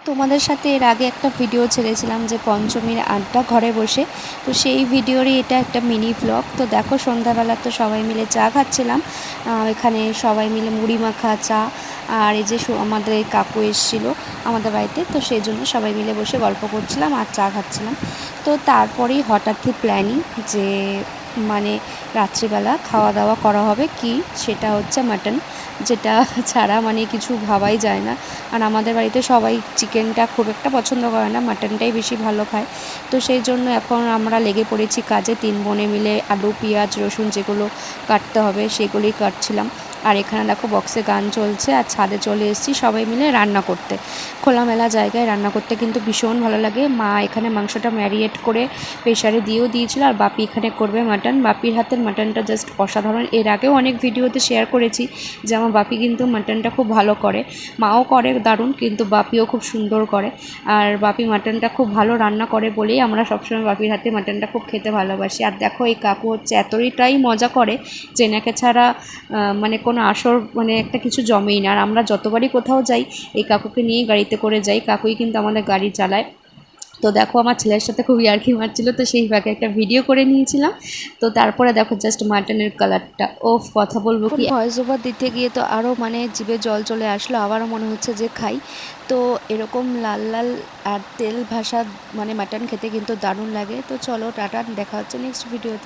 তোমাদের সাথে এর আগে একটা ভিডিও ছেড়েছিলাম যে পঞ্চমীর আড্ডা ঘরে বসে, তো সেই ভিডিওরই এটা একটা মিনি ব্লগ। তো দেখো সন্ধ্যাবেলা তো সবাই মিলে চা খাচ্ছিলাম, এখানে সবাই মিলে মুড়ি মাখা চা। আর এই যে আমাদের এই কাকু এসেছিলো আমাদের বাড়িতে, তো সেই জন্য সবাই মিলে বসে গল্প করছিলাম আর চা খাচ্ছিলাম। তো তারপরেই হঠাৎই প্ল্যানিং যে মানে রাত্রিবেলা খাওয়া দাওয়া করা হবে কি, সেটা হচ্ছে মাটন, যেটা ছাড়া মানে কিছু ভাবাই যায় না। আর আমাদের বাড়িতে সবাই চিকেনটা খুব একটা পছন্দ করে না, মাটনটাই বেশি ভালো খায়। তো সেই জন্য এখন আমরা লেগে পড়েছি কাজে, 3 বোনে মিলে আলু পেঁয়াজ রসুন যেগুলো কাটতে হবে সেগুলোই কাটছিলাম। আর এখানে দেখো বক্সে গান চলছে, আর ছাদে চলে এসেছি সবাই মিলে রান্না করতে। খোলামেলা জায়গায় রান্না করতে কিন্তু ভীষণ ভালো লাগে। মা এখানে মাংসটা ম্যারিনেট করে প্রেশারে দিয়েও দিয়েছিল, আর বাপি এখানে করবে মাটন। বাপির হাতের মাটনটা জাস্ট অসাধারণ। এর আগেও অনেক ভিডিওতে শেয়ার করেছি যে আমার বাপি কিন্তু মাটনটা খুব ভালো করে, মাও করে দারুণ, কিন্তু বাপিও খুব সুন্দর করে। আর বাপি মাটনটা খুব ভালো রান্না করে বলেই আমরা সবসময় বাপির হাতে মাটনটা খুব খেতে ভালোবাসি। আর দেখো এই কাকু হচ্ছে এতটাই মজা করে যে এনাকে ছাড়া মানে কোনো আসর মানে একটা কিছু জমেই না। আর আমরা যতবারই কোথাও যাই এই কাকুকে নিয়েই গাড়িতে করে যাই, কাকুই কিন্তু আমাদের গাড়ি চালায়। তো দেখো আমার ছেলের সাথে খুব ইয়ার্কি মারছিল, তো সেই ফাঁকে একটা ভিডিও করে নিয়েছিলাম। তো তারপরে দেখো জাস্ট মাটনের কালারটা, ওফ কথা বলবো কি, ভয়েস ওভার দিতে গিয়ে তো আরও মানে জিভে জল চলে আসলো, আবারও মনে হচ্ছে যে খাই। তো এরকম লাল লাল আর তেল ভাসা মানে মাটন খেতে কিন্তু দারুণ লাগে। তো চলো টাটা, দেখা হচ্ছে নেক্সট ভিডিওতে।